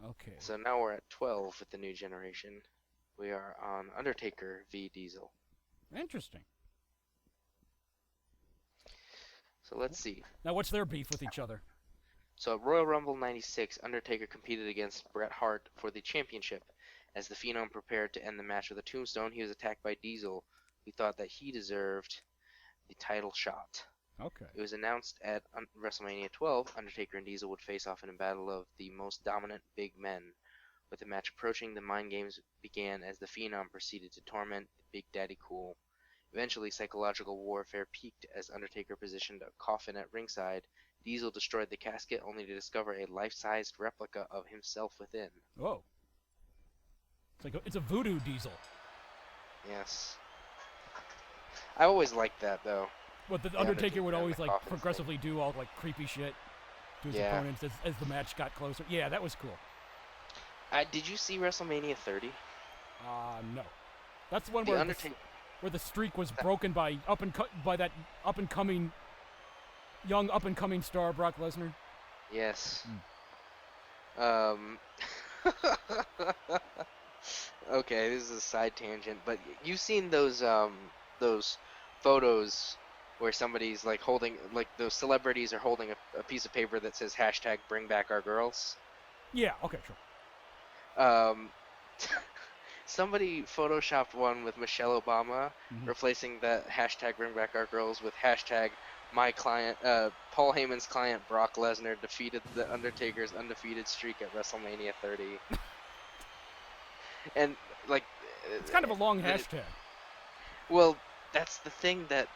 Okay. So now we're at 12 with the new generation. We are on Undertaker v Diesel. Interesting. So let's see. Now, what's their beef with each other? So at Royal Rumble 96, Undertaker competed against Bret Hart for the championship. As the Phenom prepared to end the match with a tombstone, he was attacked by Diesel, who thought that he deserved the title shot. Okay. It was announced at WrestleMania 12, Undertaker and Diesel would face off in a battle of the most dominant big men. With the match approaching, the mind games began as the Phenom proceeded to torment Big Daddy Cool. Eventually, psychological warfare peaked as Undertaker positioned a coffin at ringside. Diesel destroyed the casket only to discover a life-sized replica of himself within. Whoa. It's a voodoo Diesel. Yes. I always liked that, though. What the The Undertaker would and always the like coffin progressively do all like creepy shit to his Yeah. opponents as the match got closer. Yeah, that was cool. Did you see WrestleMania 30? No. That's the one The Undertaker. where the streak was broken by by that young up and coming star Brock Lesnar. Yes. Um. Okay, this is a side tangent, but you've seen those photos where somebody's like holding, like those celebrities are holding a piece of paper that says hashtag bring back our girls. Yeah. Okay. Sure. Um, somebody photoshopped one with Michelle Obama replacing the hashtag bring back our girls with hashtag my client, Paul Heyman's client Brock Lesnar defeated the Undertaker's undefeated streak at WrestleMania 30. And like, It's kind of a long the, hashtag. well, that's the thing that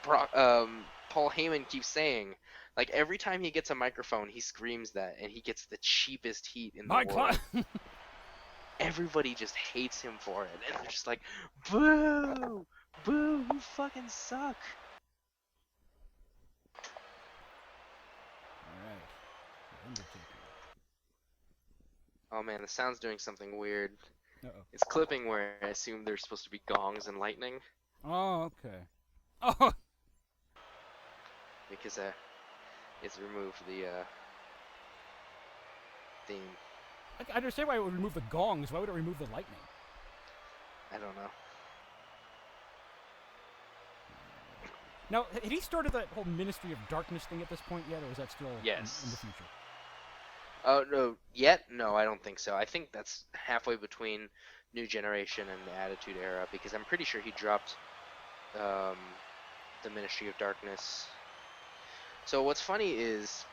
Paul Heyman keeps saying. Like every time he gets a microphone, he screams that, and he gets the cheapest heat in the My world. client. Everybody just hates him for it, and they're just like, "Boo, boo, you fucking suck." All right. Undertaker. Oh man, the sound's doing something weird. Uh-oh. It's clipping where I assume there's supposed to be gongs and lightning Oh, okay. Oh, because it's removed the theme. I understand why it would remove the gongs. Why would it remove the lightning? I don't know. Now, had he started that whole Ministry of Darkness thing at this point yet, or is that still in the Yes. future? Oh no, yet? No, I don't think so. I think that's halfway between New Generation and the Attitude Era because I'm pretty sure he dropped um, the Ministry of Darkness. So what's funny is,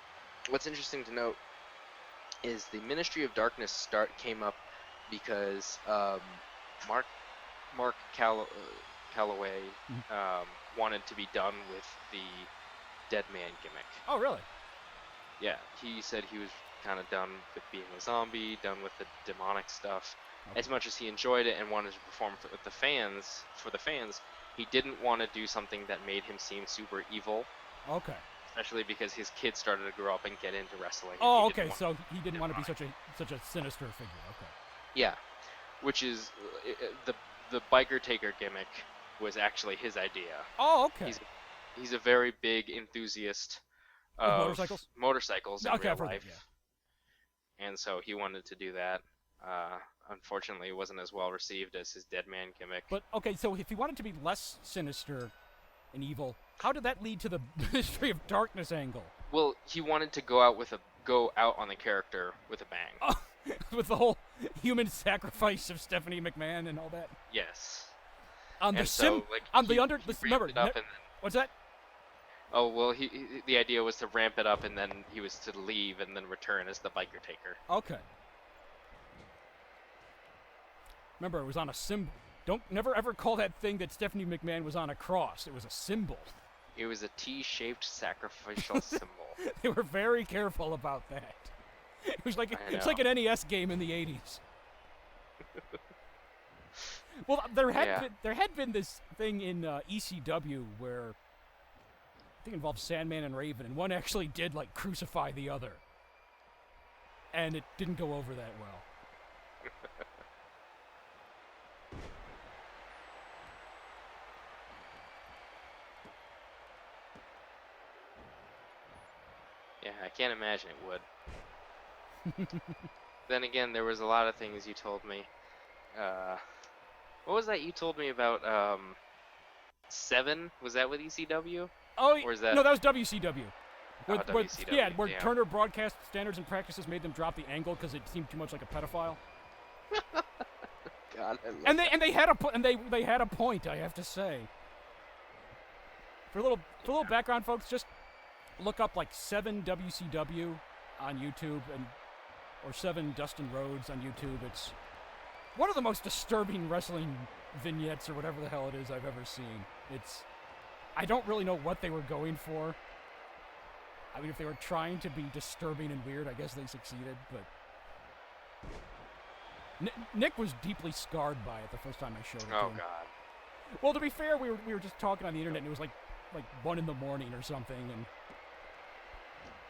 what's interesting to note is the Ministry of Darkness came up because Mark Calloway wanted to be done with the Dead Man gimmick. Oh, really? Yeah, he said he was kind of done with being a zombie, done with the demonic stuff. Okay. As much as he enjoyed it and wanted to perform for the fans, he didn't want to do something that made him seem super evil. Okay. Especially because his kids started to grow up and get into wrestling. Oh, okay. So he didn't want to be such a sinister figure. Okay. Yeah, which is the biker taker gimmick was actually his idea. Oh, okay. He's a very big enthusiast of motorcycles in real life. Yeah. And so he wanted to do that. Unfortunately, it wasn't as well received as his Dead Man gimmick. But okay, so if he wanted to be less sinister and evil, how did that lead to the Ministry of Darkness angle? Well, he wanted to go out on the character with a bang. Oh, with the whole human sacrifice of Stephanie McMahon and all that. Yes. On and the sim, so, like, on he, the under. he Remember, what's that? Oh well, the idea was to ramp it up, and then he was to leave and then return as the biker taker. Okay. Remember, it was on a symbol. Never ever call that thing that Stephanie McMahon was on a cross. It was a symbol. It was a T-shaped sacrificial symbol. They were very careful about that. It was like an NES game in the '80s. Well, there had been this thing in ECW where I think it involved Sandman and Raven, and one actually did like crucify the other, and it didn't go over that well. Yeah, I can't imagine it would. then again, there was a lot of things you told me. What was that you told me about? 7? Was that with ECW? Oh, Or is that? no, that was WCW. WCW. Yeah, where damn. Turner Broadcast Standards and Practices made them drop the angle because it seemed too much like a pedophile. God, I love And that. they had a point, I have to say. For a little background, folks, just look up like 7 WCW on YouTube or 7 Dustin Rhodes on YouTube. It's one of the most disturbing wrestling vignettes or whatever the hell it is I've ever seen. I don't really know what they were going for. I mean, if they were trying to be disturbing and weird, I guess they succeeded, but Nick was deeply scarred by it the first time I showed it to him. Oh God. Well, to be fair, we were just talking on the internet, and it was like 1 in the morning or something, and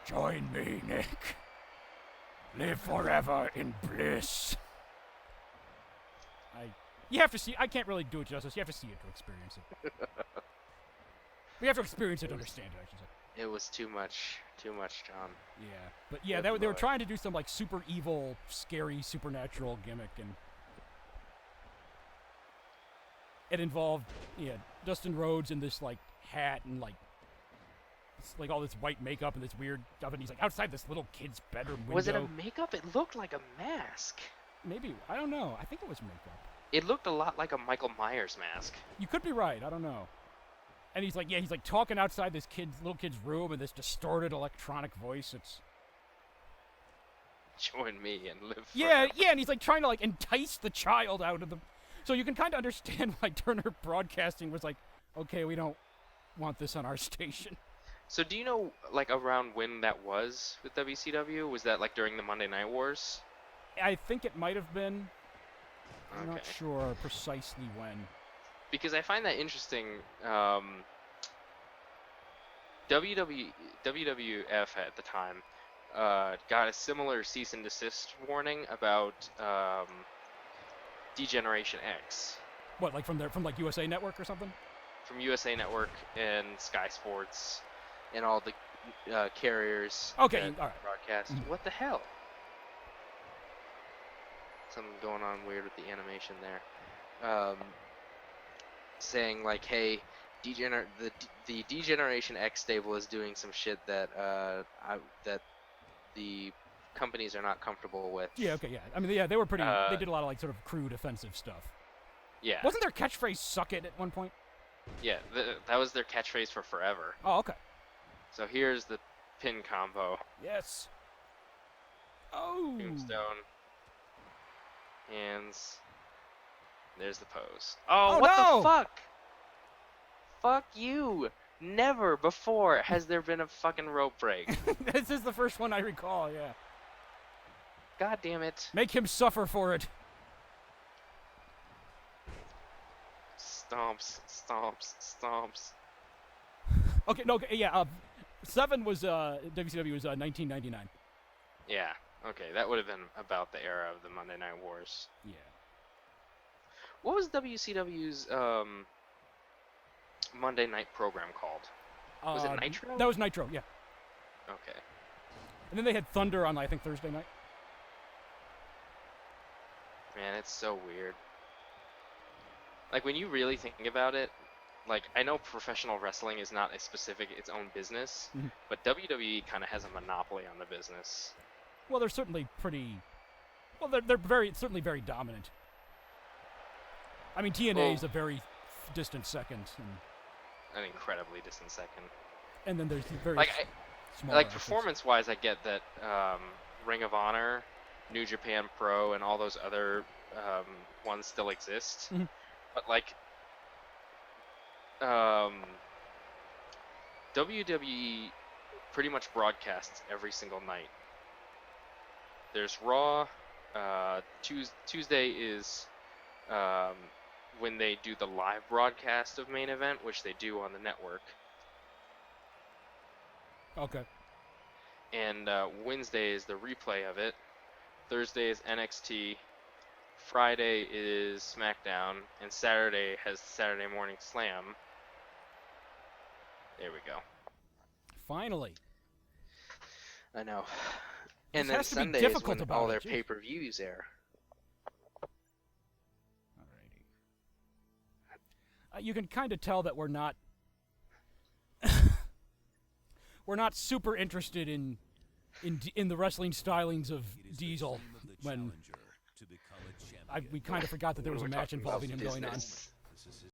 join me, Nick. Live forever in bliss. You have to see. I can't really do it justice. You have to see it to experience it. We have to experience it to understand it, I should say. It was too much, John. Yeah, but yeah, they were trying to do some like super evil, scary, supernatural gimmick, and it involved Dustin Rhodes in this like hat and like all this white makeup and this weird stuff, and he's like outside this little kid's bedroom window. Was it a makeup? It looked like a mask. Maybe, I don't know. I think it was makeup. It looked a lot like a Michael Myers mask. You could be right. I don't know. And he's like talking outside this little kid's room in this distorted electronic voice. It's join me and live yeah, forever. and he's like trying to like entice the child out of the. So you can kind of understand why Turner Broadcasting was like, okay, we don't want this on our station. So do you know like around when that was with WCW? Was that like during the Monday Night Wars? I think it might have been. I'm not Okay. sure precisely when. Because I find that interesting. WWF at the time got a similar cease and desist warning about Degeneration X What, like from like USA Network or something? from USA Network and Sky Sports and all the carriers Okay, that all right. broadcast. Mhm. What the hell? Something going on weird with the animation there. Saying like, hey, the Degeneration X stable is doing some shit that that the companies are not comfortable with. Yeah, okay, yeah. I mean, yeah, they were pretty. They did a lot of like sort of crude, offensive stuff. Yeah. Wasn't their catchphrase "suck it" at one point? Yeah, that was their catchphrase for forever. Oh, okay. So here's the pin combo. Yes. Oh. Tombstone. Hands. There's the pose. Oh, Oh, what no! the fuck? Fuck you. Never before has there been a fucking rope break. This is the first one I recall. Yeah. God damn it. Make him suffer for it. Stomps, stomps, stomps. Okay, no, okay, yeah. 7 was WCW was 1999. Yeah, okay, that would have been about the era of the Monday Night Wars. Yeah. What was WCW's Monday night program called? Was it Nitro? That was Nitro. Yeah. Okay. And then they had Thunder on I think Thursday night. Man, it's so weird. Like, when you really think about it, like, I know professional wrestling is not a specific, its own business, Mhm. but WWE kind of has a monopoly on the business. Well, they're certainly pretty. Well, they're certainly very dominant. I mean, TNA is a very distant second, An incredibly distant second. and then there's the very Like, small. like performance-wise, I get that Ring of Honor, New Japan Pro, and all those other ones still exist. Mhm. But like, WWE pretty much broadcasts every single night. There's Raw. Tuesday is when they do the live broadcast of Main Event, which they do on the network. Okay. And Wednesday is the replay of it. Thursday is NXT. Friday is SmackDown. And Saturday has Saturday Morning Slam. There we go. Finally. I know. And This then has to be Sunday is difficult when about all it, their gee. pay-per-views air. Alrighty. You can kind of tell that we're not super interested in the wrestling stylings of Diesel when we kind of forgot that there was a match involving him going on.